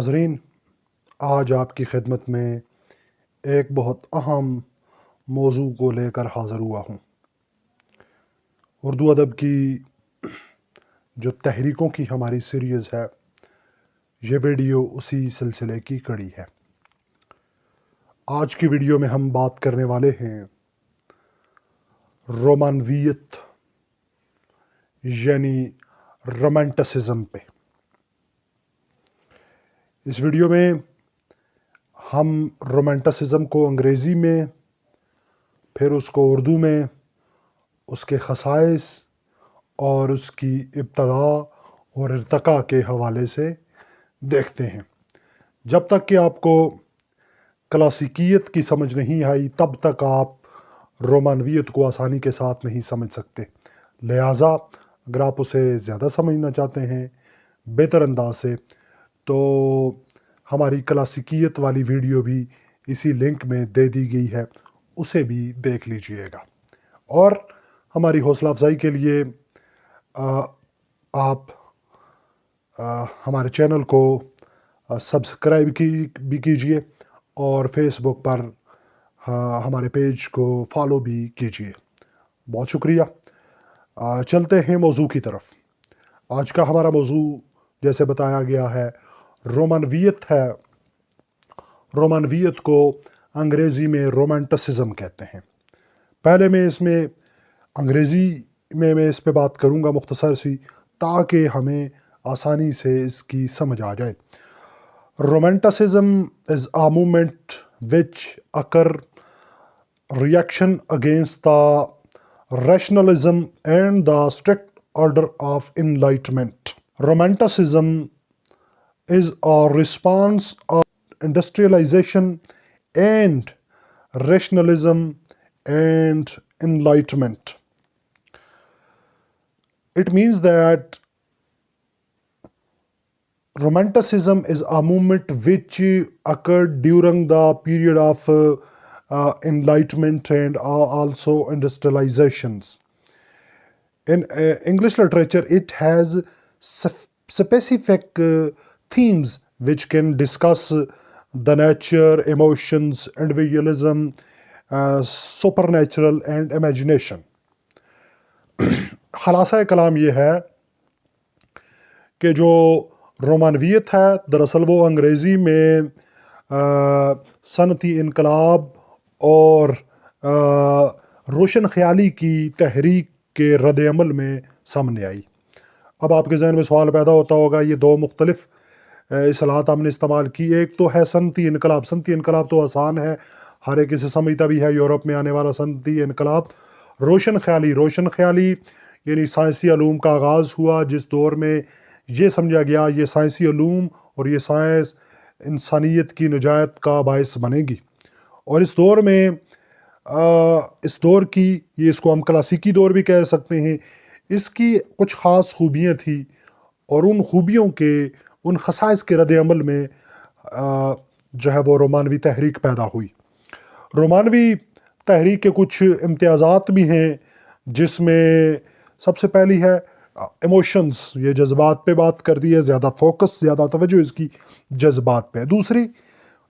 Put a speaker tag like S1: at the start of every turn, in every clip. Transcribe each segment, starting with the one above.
S1: ناظرین، آج آپ کی خدمت میں ایک بہت اہم موضوع کو لے کر حاضر ہوا ہوں۔ اردو ادب کی جو تحریکوں کی ہماری سیریز ہے، یہ ویڈیو اسی سلسلے کی کڑی ہے۔ آج کی ویڈیو میں ہم بات کرنے والے ہیں رومانویت یعنی رومانٹسزم پہ۔ اس ویڈیو میں ہم رومانٹسزم کو انگریزی میں، پھر اس کو اردو میں، اس کے خصائص اور اس کی ابتدا اور ارتقاء کے حوالے سے دیکھتے ہیں۔ جب تک کہ آپ کو کلاسیکیت کی سمجھ نہیں آئی، تب تک آپ رومانویت کو آسانی کے ساتھ نہیں سمجھ سکتے۔ لہٰذا اگر آپ اسے زیادہ سمجھنا چاہتے ہیں بہتر انداز سے، تو ہماری کلاسیکیت والی ویڈیو بھی اسی لنک میں دے دی گئی ہے، اسے بھی دیکھ لیجئے گا۔ اور ہماری حوصلہ افزائی کے لیے آپ ہمارے چینل کو سبسکرائب بھی کیجئے اور فیس بک پر ہمارے پیج کو فالو بھی کیجئے۔ بہت شکریہ۔ چلتے ہیں موضوع کی طرف۔ آج کا ہمارا موضوع جیسے بتایا گیا ہے رومانویت ہے۔ رومانویت کو انگریزی میں رومانٹسزم کہتے ہیں۔ پہلے میں انگریزی میں اس پہ بات کروں گا مختصر سی، تاکہ ہمیں آسانی سے اس کی سمجھ آ جائے۔ Romanticism is a movement which occur reaction against the rationalism and the strict order of enlightenment. Romanticism is a response of industrialization and rationalism and enlightenment. It means that Romanticism is a movement which occurred during the period of enlightenment and also industrializations. In English literature, it has specific themes which can discuss the nature, emotions, individualism, supernatural and imagination. خلاصہ کلام یہ ہے کہ جو رومانویت ہے، دراصل وہ انگریزی میں صنعتی انقلاب اور روشن خیالی کی تحریک کے رد عمل میں سامنے آئی۔ اب آپ کے ذہن میں سوال پیدا ہوتا ہوگا، یہ دو مختلف اصطلاحات ہم نے استعمال کی۔ ایک تو ہے صنعتی انقلاب۔ صنعتی انقلاب تو آسان ہے، ہر ایک اسے سمجھتا بھی ہے، یورپ میں آنے والا صنعتی انقلاب۔ روشن خیالی یعنی سائنسی علوم کا آغاز ہوا، جس دور میں یہ سمجھا گیا یہ سائنسی علوم اور یہ سائنس انسانیت کی نجات کا باعث بنے گی۔ اور اس دور کی اس کو ہم کلاسیکی دور بھی کہہ سکتے ہیں، اس کی کچھ خاص خوبیاں تھیں، اور ان خوبیوں کے ان خصائص کے رد عمل میں جو ہے وہ رومانوی تحریک پیدا ہوئی۔ رومانوی تحریک کے کچھ امتیازات بھی ہیں، جس میں سب سے پہلی ہے ایموشنز، یہ جذبات پہ بات کر دی ہے، زیادہ فوکس، زیادہ توجہ اس کی جذبات پہ۔ دوسری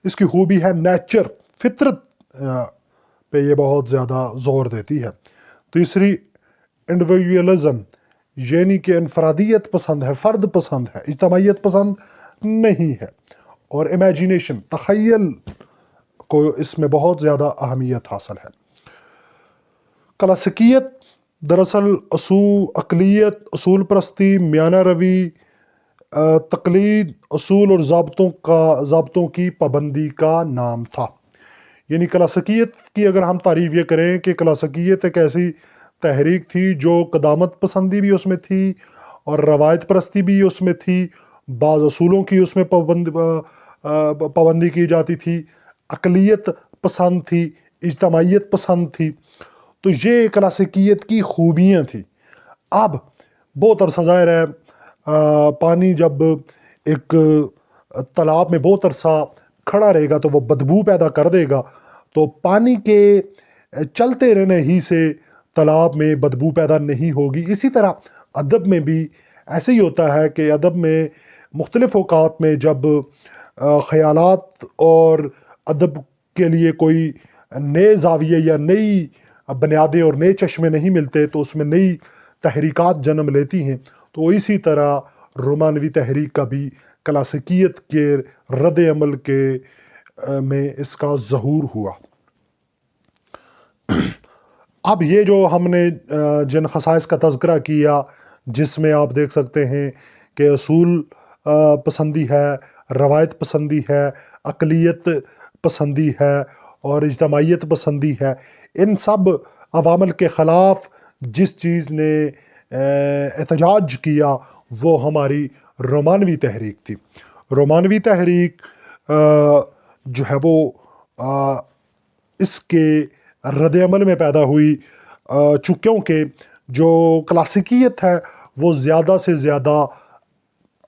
S1: اس کی خوبی ہے نیچر، فطرت پہ یہ بہت زیادہ زور دیتی ہے۔ تیسری انڈیویجولزم، یعنی کہ انفرادیت پسند ہے، فرد پسند ہے، اجتماعیت پسند نہیں ہے۔ اور امیجینیشن، تخیل کو اس میں بہت زیادہ اہمیت حاصل ہے۔ کلاسیکیت دراصل عقلیت، اصول پرستی، میانہ روی، تقلید، اصول اور ضابطوں کی پابندی کا نام تھا۔ یعنی کلاسیکیت کی اگر ہم تعریف یہ کریں کہ کلاسیکیت ایک ایسی تحریک تھی جو قدامت پسندی بھی اس میں تھی اور روایت پرستی بھی اس میں تھی، بعض اصولوں کی اس میں پابندی کی جاتی تھی، عقلیت پسند تھی، اجتماعیت پسند تھی، تو یہ کلاسیکیت کی خوبیاں تھیں۔ اب بہت عرصہ ظاہر ہے پانی جب ایک تالاب میں بہت عرصہ کھڑا رہے گا تو وہ بدبو پیدا کر دے گا، تو پانی کے چلتے رہنے ہی سے تالاب میں بدبو پیدا نہیں ہوگی۔ اسی طرح ادب میں بھی ایسے ہی ہوتا ہے کہ ادب میں مختلف اوقات میں جب خیالات اور ادب کے لیے کوئی نئے زاویے یا نئی بنیادیں اور نئے چشمے نہیں ملتے تو اس میں نئی تحریکات جنم لیتی ہیں، تو اسی طرح رومانوی تحریک کا بھی کلاسیکیت کے رد عمل کے میں اس کا ظہور ہوا۔ اب یہ جو ہم نے جن خصائص کا تذکرہ کیا، جس میں آپ دیکھ سکتے ہیں کہ اصول پسندی ہے، روایت پسندی ہے، اقلیت پسندی ہے اور اجتماعیت پسندی ہے، ان سب عوامل کے خلاف جس چیز نے احتجاج کیا وہ ہماری رومانوی تحریک تھی۔ رومانوی تحریک جو ہے وہ اس کے رد عمل میں پیدا ہوئی، چونکہ جو کلاسیکیت ہے وہ زیادہ سے زیادہ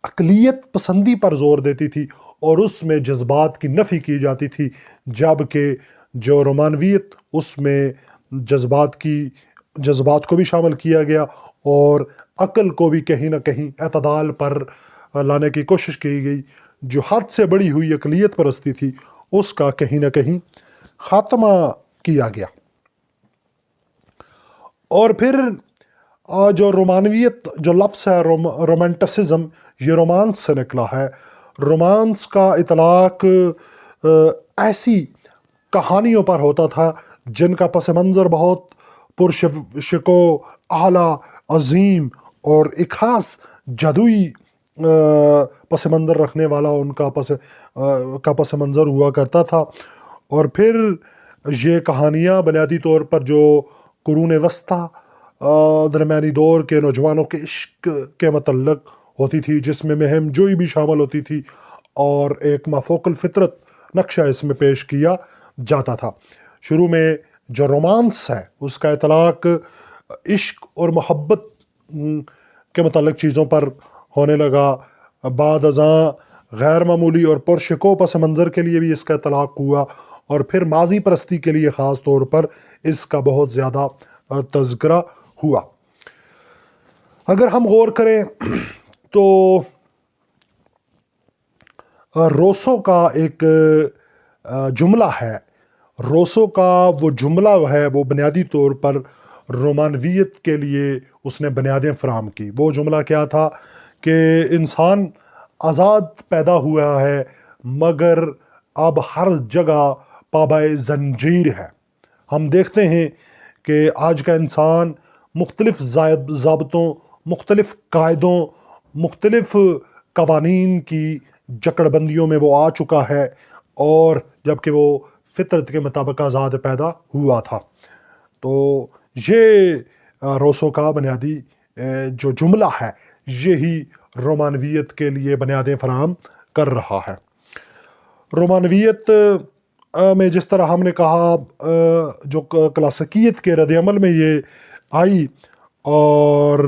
S1: اقلیت پسندی پر زور دیتی تھی اور اس میں جذبات کی نفی کی جاتی تھی، جبکہ جو رومانویت اس میں جذبات کو بھی شامل کیا گیا اور عقل کو بھی کہیں نہ کہیں اعتدال پر لانے کی کوشش کی گئی۔ جو حد سے بڑی ہوئی اقلیت پرستی تھی اس کا کہیں نہ کہیں خاتمہ کیا گیا۔ اور پھر جو رومانویت جو لفظ ہے رومانٹسزم، یہ رومانس سے نکلا ہے۔ رومانس کا اطلاق ایسی کہانیوں پر ہوتا تھا جن کا پس منظر بہت پرشکو، اعلیٰ، عظیم اور ایک خاص جادوئی پس منظر رکھنے والا ان کا پس منظر ہوا کرتا تھا۔ اور پھر یہ کہانیاں بنیادی طور پر جو قرون وسطیٰ درمیانی دور کے نوجوانوں کے عشق کے متعلق ہوتی تھی، جس میں مہم جوئی بھی شامل ہوتی تھی اور ایک مافوق الفطرت نقشہ اس میں پیش کیا جاتا تھا۔ شروع میں جو رومانس ہے اس کا اطلاق عشق اور محبت کے متعلق چیزوں پر ہونے لگا، بعد ازاں غیر معمولی اور پرشکو پس منظر کے لیے بھی اس کا اطلاق ہوا، اور پھر ماضی پرستی کے لیے خاص طور پر اس کا بہت زیادہ تذکرہ ہوا۔ اگر ہم غور کریں تو روسو کا ایک جملہ ہے، روسو کا وہ جملہ ہے وہ بنیادی طور پر رومانویت کے لیے اس نے بنیادیں فراہم کی۔ وہ جملہ کیا تھا کہ انسان آزاد پیدا ہوا ہے مگر اب ہر جگہ پابائے زنجیر ہے۔ ہم دیکھتے ہیں کہ آج کا انسان مختلف ضابطوں، مختلف قاعدوں، مختلف قوانین کی جکڑ بندیوں میں وہ آ چکا ہے، اور جبکہ وہ فطرت کے مطابق آزاد پیدا ہوا تھا۔ تو یہ روسو کا بنیادی جو جملہ ہے یہی رومانویت کے لیے بنیادیں فراہم کر رہا ہے۔ رومانویت میں جس طرح ہم نے کہا جو کلاسیکیت کے رد عمل میں یہ آئی، اور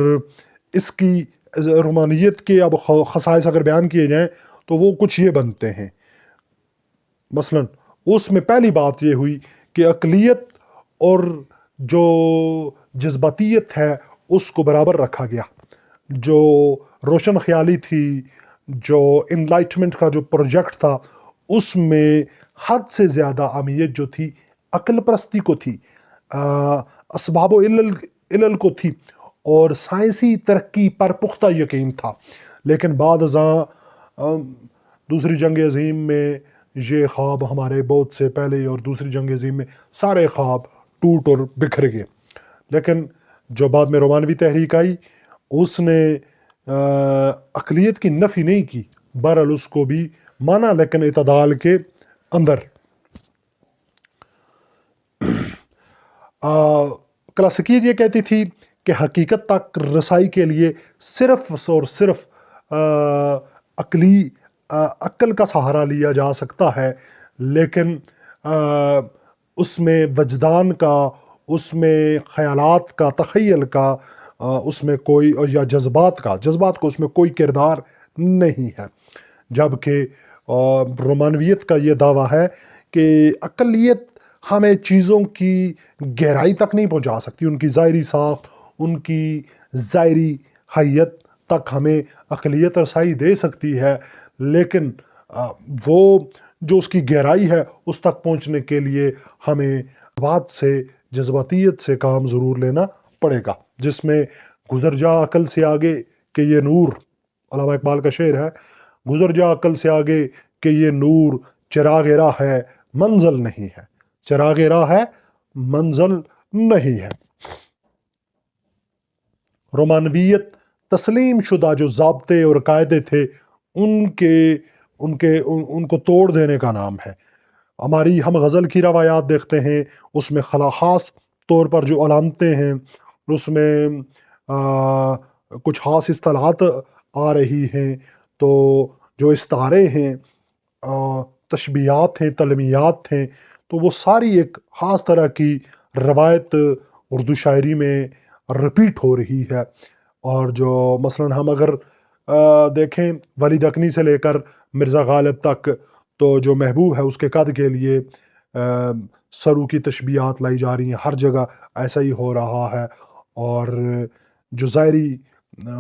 S1: اس کی رومانویت کے اب خصائص اگر بیان کیے جائیں تو وہ کچھ یہ بنتے ہیں۔ مثلا اس میں پہلی بات یہ ہوئی کہ اقلیت اور جو جذباتیت ہے اس کو برابر رکھا گیا۔ جو روشن خیالی تھی، جو انلائٹمنٹ کا جو پروجیکٹ تھا، اس میں حد سے زیادہ اہمیت جو تھی عقل پرستی کو تھی، اسباب و علل کو تھی، اور سائنسی ترقی پر پختہ یقین تھا۔ لیکن بعد ازاں دوسری جنگ عظیم میں یہ خواب ہمارے بہت سے پہلے، اور دوسری جنگ عظیم میں سارے خواب ٹوٹ اور بکھر گئے۔ لیکن جو بعد میں رومانوی تحریک آئی اس نے اقلیت کی نفی نہیں کی، بہرحال اس کو بھی مانا، لیکن اعتدال کے اندر۔ کلاسیکیت یہ کہتی تھی کہ حقیقت تک رسائی کے لیے صرف اور صرف عقل کا سہارا لیا جا سکتا ہے، لیکن اس میں وجدان کا، اس میں خیالات کا، تخیل کا، اس میں کوئی، یا جذبات کو اس میں کوئی کردار نہیں ہے۔ جبکہ رومانویت کا یہ دعویٰ ہے کہ اقلیت ہمیں چیزوں کی گہرائی تک نہیں پہنچا سکتی، ان کی ظاہری ساخت، ان کی ظاہری حیت تک ہمیں اقلیت رسائی دے سکتی ہے، لیکن وہ جو اس کی گہرائی ہے اس تک پہنچنے کے لیے ہمیں بات سے جذباتیت سے کام ضرور لینا پڑے گا، جس میں گزر جا عقل سے آگے کہ یہ نور، علامہ اقبال کا شعر ہے، گزر جا عقل سے آگے کہ یہ نور چراغ راہ ہے منزل نہیں ہے، چراغ راہ ہے منزل نہیں ہے۔ رومانویت تسلیم شدہ جو ضابطے اور قاعدے تھے ان کو توڑ دینے کا نام ہے۔ ہم غزل کی روایات دیکھتے ہیں، اس میں خاص طور پر جو علامتیں ہیں، اس میں کچھ خاص اصطلاحات آ رہی ہیں، تو جو استعارے ہیں، تشبیہات ہیں، تلمیات ہیں، تو وہ ساری ایک خاص طرح کی روایت اردو شاعری میں رپیٹ ہو رہی ہے۔ اور جو مثلا ہم اگر دیکھیں ولی دکنی سے لے کر مرزا غالب تک، تو جو محبوب ہے اس کے قد کے لیے سرو کی تشبیہات لائی جا رہی ہیں، ہر جگہ ایسا ہی ہو رہا ہے۔ اور جو ظاہری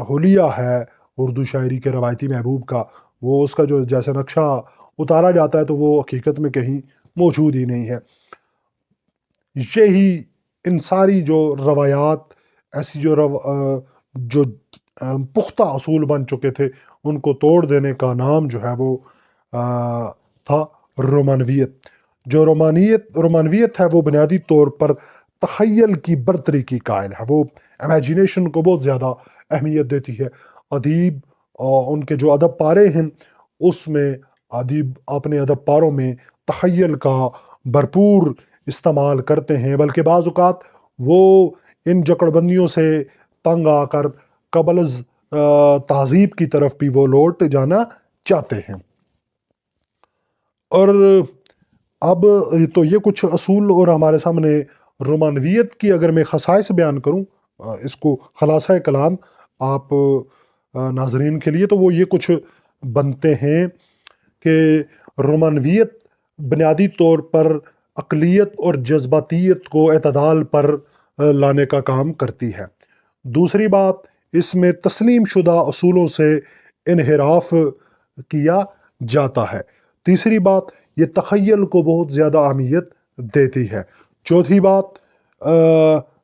S1: حلیہ ہے اردو شاعری کے روایتی محبوب کا، وہ اس کا جو جیسے نقشہ اتارا جاتا ہے تو وہ حقیقت میں کہیں موجود ہی نہیں ہے۔ یہی ان ساری جو روایات، ایسی جو پختہ اصول بن چکے تھے، ان کو توڑ دینے کا نام جو ہے وہ تھا رومانویت۔ جو رومانویت ہے وہ بنیادی طور پر تخیل کی برتری کی قائل ہے، وہ امیجینیشن کو بہت زیادہ اہمیت دیتی ہے۔ ادیب ان کے جو ادب پارے ہیں، اس میں ادیب اپنے ادب پاروں میں تخیل کا بھرپور استعمال کرتے ہیں، بلکہ بعض اوقات وہ ان جکڑ بندیوں سے تنگ آ کر قبل از تہذیب کی طرف بھی وہ لوٹ جانا چاہتے ہیں۔ اور اب تو یہ کچھ اصول اور ہمارے سامنے رومانویت کی اگر میں خصائص بیان کروں، اس کو خلاصہ کلام آپ ناظرین کے لیے، تو وہ یہ کچھ بنتے ہیں کہ رومانویت بنیادی طور پر عقلیت اور جذباتیت کو اعتدال پر لانے کا کام کرتی ہے۔ دوسری بات، اس میں تسلیم شدہ اصولوں سے انحراف کیا جاتا ہے۔ تیسری بات، یہ تخیل کو بہت زیادہ اہمیت دیتی ہے۔ چوتھی بات،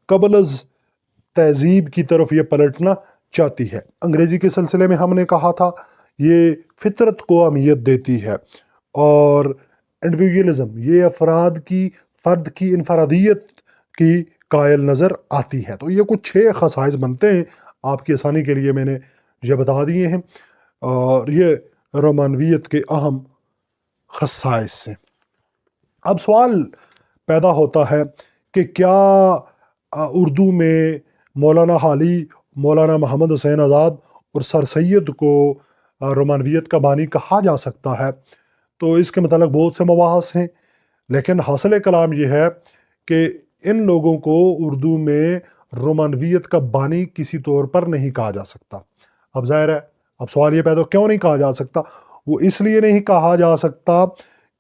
S1: قبل از تہذیب کی طرف یہ پلٹنا چاہتی ہے۔ انگریزی کے سلسلے میں ہم نے کہا تھا یہ فطرت کو اہمیت دیتی ہے، اور انڈیویجولزم یہ فرد کی انفرادیت کی قائل نظر آتی ہے۔ تو یہ کچھ 6 خصائص بنتے ہیں، آپ کی آسانی کے لیے میں نے یہ بتا دیے ہیں، اور یہ رومانویت کے اہم خصائص ہیں۔ اب سوال پیدا ہوتا ہے کہ کیا اردو میں مولانا حالی، مولانا محمد حسین آزاد اور سر سید کو رومانویت کا بانی کہا جا سکتا ہے؟ تو اس کے متعلق بہت سے مباحث ہیں، لیکن حاصل کلام یہ ہے کہ ان لوگوں کو اردو میں رومانویت کا بانی کسی طور پر نہیں کہا جا سکتا۔ اب ظاہر ہے، اب سوال یہ پیدا کیوں نہیں کہا جا سکتا؟ وہ اس لیے نہیں کہا جا سکتا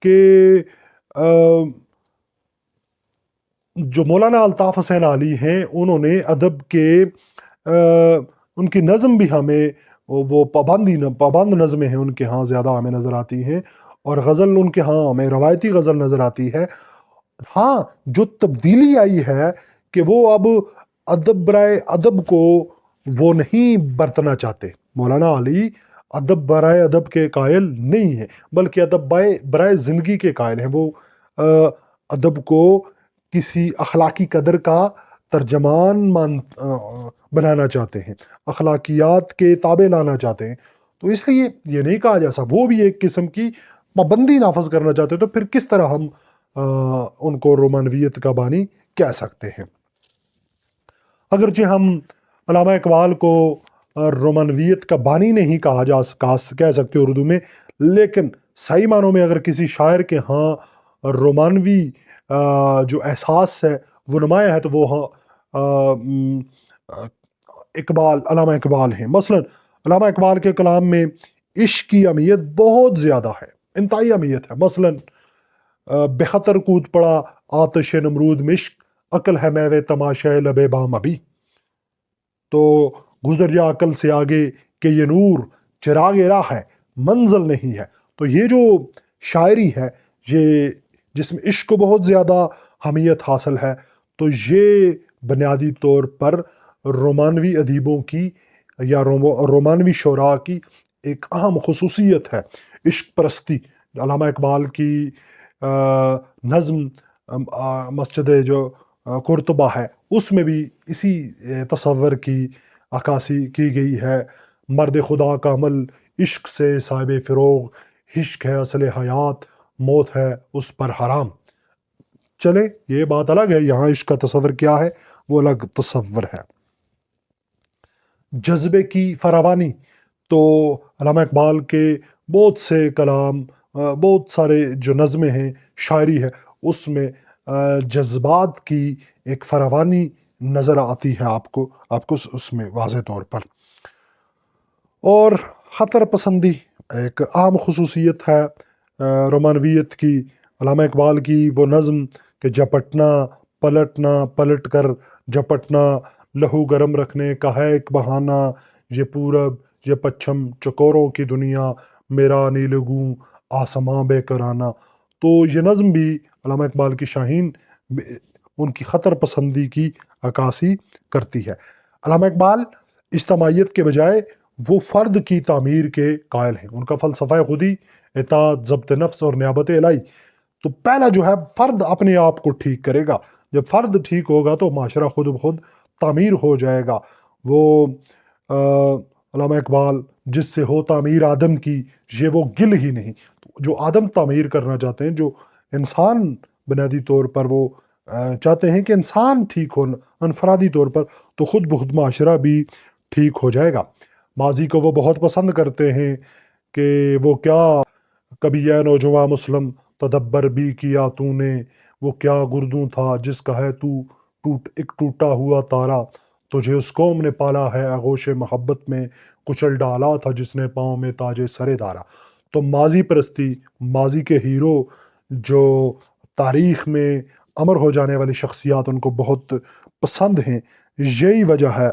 S1: کہ جو مولانا الطاف حسین علی ہیں، انہوں نے ادب کے ان کی نظم بھی ہمیں وہ پابند نظمیں ہیں ان کے ہاں زیادہ ہمیں نظر آتی ہیں، اور غزل ان کے ہاں ہمیں روایتی غزل نظر آتی ہے۔ ہاں، جو تبدیلی آئی ہے کہ وہ اب ادب برائے ادب کو وہ نہیں برتنا چاہتے۔ مولانا علی ادب برائے ادب کے قائل نہیں ہیں، بلکہ ادب برائے زندگی کے قائل ہیں۔ وہ ادب کو کسی اخلاقی قدر کا ترجمان بنانا چاہتے ہیں، اخلاقیات کے تابع لانا چاہتے ہیں۔ تو اس لیے یہ نہیں کہا جا سکتا، وہ بھی ایک قسم کی پابندی نافذ کرنا چاہتے ہیں، تو پھر کس طرح ہم ان کو رومانویت کا بانی کہہ سکتے ہیں؟ اگرچہ ہم علامہ اقبال کو رومانویت کا بانی نہیں کہہ سکتے اردو میں، لیکن صحیح معنوں میں اگر کسی شاعر کے ہاں رومانوی جو احساس ہے وہ نمایاں ہے، تو وہ علامہ اقبال ہیں۔ مثلا علامہ اقبال کے کلام میں عشق کی اہمیت بہت زیادہ ہے، انتہائی اہمیت ہے۔ مثلا بے خطر کود پڑا آتش نمرود مشق، عقل ہے میوے تماشائے لب بام ابھی، تو گزر جا عقل سے آگے کہ یہ نور چراغ راہ ہے منزل نہیں ہے۔ تو یہ جو شاعری ہے یہ جس میں عشق کو بہت زیادہ اہمیت حاصل ہے، تو یہ بنیادی طور پر رومانوی ادیبوں کی یا رومانوی شعراء کی ایک اہم خصوصیت ہے، عشق پرستی۔ علامہ اقبال کی نظم مسجد جو قرطبہ ہے اس میں بھی اسی تصور کی عکاسی کی گئی ہے۔ مرد خدا کا عمل عشق سے صاحب فروغ، عشق ہے اصل حیات، موت ہے اس پر حرام۔ چلے یہ بات الگ ہے، یہاں عشق کا تصور کیا ہے وہ الگ تصور ہے۔ جذبے کی فراوانی، تو علامہ اقبال کے بہت سے کلام، بہت سارے جو نظمیں ہیں، شاعری ہے، اس میں جذبات کی ایک فراوانی نظر آتی ہے آپ کو اس میں واضح طور پر۔ اور خطر پسندی ایک عام خصوصیت ہے رومانویت کی۔ علامہ اقبال کی وہ نظم کہ جپٹنا پلٹنا پلٹ کر جپٹنا، لہو گرم رکھنے کا ہے ایک بہانہ، یہ پورب یہ پچھم چکوروں کی دنیا، میرا نیلگوں آسماں بے کرانہ۔ تو یہ نظم بھی علامہ اقبال کی شاہین ان کی خطر پسندی کی عکاسی کرتی ہے۔ علامہ اقبال اجتماعیت کے بجائے وہ فرد کی تعمیر کے قائل ہیں۔ ان کا فلسفہ خودی، اطاعت، ضبط نفس اور نیابت الہی۔ تو پہلا جو ہے فرد اپنے آپ کو ٹھیک کرے گا، جب فرد ٹھیک ہوگا تو معاشرہ خود بخود تعمیر ہو جائے گا۔ وہ علامہ اقبال جس سے ہو تعمیر آدم کی یہ وہ گل ہی نہیں، جو آدم تعمیر کرنا چاہتے ہیں، جو انسان بنیادی طور پر وہ چاہتے ہیں کہ انسان ٹھیک ہو انفرادی طور پر، تو خود بخود معاشرہ بھی ٹھیک ہو جائے گا۔ ماضی کو وہ بہت پسند کرتے ہیں کہ وہ کیا کبھی اے نوجواں مسلم تدبر بھی کیا تو نے، وہ کیا گردوں تھا جس کا ہے تو ایک ٹوٹا ہوا تارا، تجھے اس قوم نے پالا ہے آغوش محبت میں، کچل ڈالا تھا جس نے پاؤں میں تاج سرے دارا۔ تو ماضی پرستی، ماضی کے ہیرو جو تاریخ میں امر ہو جانے والی شخصیات ان کو بہت پسند ہیں۔ یہی وجہ ہے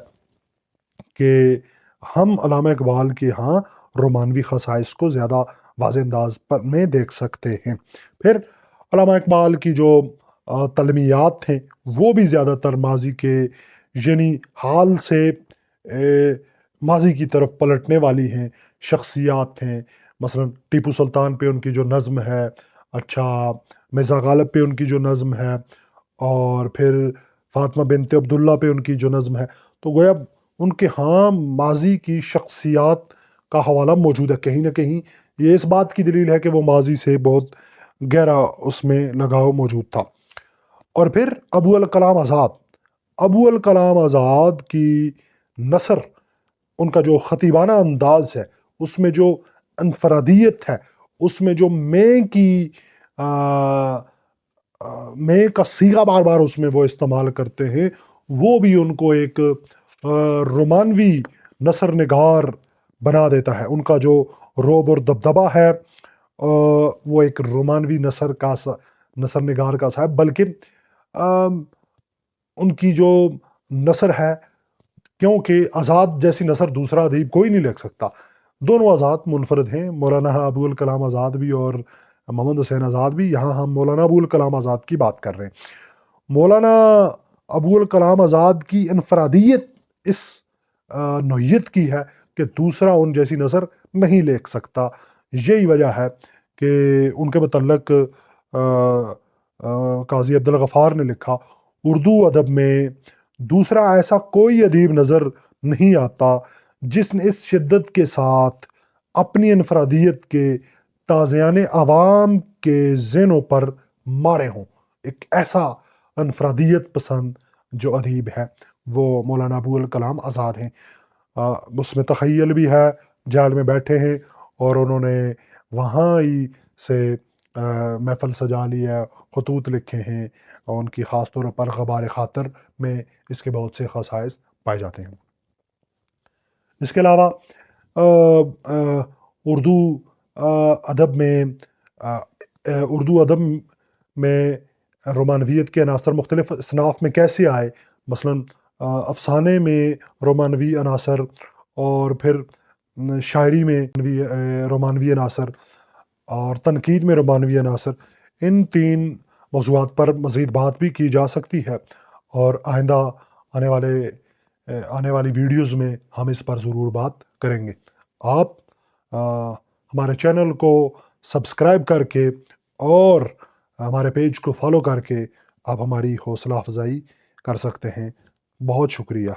S1: کہ ہم علامہ اقبال کے ہاں رومانوی خصائص کو زیادہ واضح انداز پر میں دیکھ سکتے ہیں۔ پھر علامہ اقبال کی جو تلمیات ہیں وہ بھی زیادہ تر ماضی کے یعنی حال سے ماضی کی طرف پلٹنے والی ہیں، شخصیات ہیں۔ مثلا ٹیپو سلطان پہ ان کی جو نظم ہے، اچھا مرزا غالب پہ ان کی جو نظم ہے، اور پھر فاطمہ بنت عبداللہ پہ ان کی جو نظم ہے، تو گویا ان کے ہاں ماضی کی شخصیات کا حوالہ موجود ہے کہیں نہ کہیں۔ یہ اس بات کی دلیل ہے کہ وہ ماضی سے بہت گہرا اس میں لگاؤ موجود تھا۔ اور پھر ابو الکلام آزاد، ابو الکلام آزاد کی نثر، ان کا جو خطیبانہ انداز ہے، اس میں جو انفرادیت ہے، اس میں جو میں کا صیغہ بار بار اس میں وہ استعمال کرتے ہیں، وہ بھی ان کو ایک رومانوی نثر نگار بنا دیتا ہے۔ ان کا جو رعب اور دبدبہ ہے وہ ایک رومانوی نثر نگار کا سا ہے، بلکہ ان کی جو نثر ہے، کیونکہ آزاد جیسی نثر دوسرا ادیب کوئی نہیں لکھ سکتا، دونوں آزاد منفرد ہیں، مولانا ابو الکلام آزاد بھی اور محمد حسین آزاد بھی۔ یہاں ہم مولانا ابو الکلام آزاد کی بات کر رہے ہیں۔ مولانا ابو الکلام آزاد کی انفرادیت اس نوعیت کی ہے کہ دوسرا ان جیسی نثر نہیں لکھ سکتا۔ یہی وجہ ہے کہ ان کے متعلق قاضی عبدالغفار نے لکھا، اردو ادب میں دوسرا ایسا کوئی ادیب نظر نہیں آتا جس نے اس شدت کے ساتھ اپنی انفرادیت کے تازیان عوام کے ذہنوں پر مارے ہوں۔ ایک ایسا انفرادیت پسند جو ادیب ہے وہ مولانا ابو الکلام آزاد ہیں۔ اس میں تخیل بھی ہے، جیل میں بیٹھے ہیں اور انہوں نے وہاں ہی سے محفل سجا لی ہے، خطوط لکھے ہیں، اور ان کی خاص طور پر غبار خاطر میں اس کے بہت سے خصائص پائے جاتے ہیں۔ اس کے علاوہ اردو ادب میں رومانویت کے عناصر مختلف اصناف میں کیسے آئے، مثلا افسانے میں رومانوی عناصر، اور پھر شاعری میں رومانوی عناصر، اور تنقید میں رومانوی عناصر، ان 3 موضوعات پر مزید بات بھی کی جا سکتی ہے، اور آئندہ آنے والی ویڈیوز میں ہم اس پر ضرور بات کریں گے۔ آپ ہمارے چینل کو سبسکرائب کر کے اور ہمارے پیج کو فالو کر کے آپ ہماری حوصلہ افزائی کر سکتے ہیں۔ بہت شکریہ۔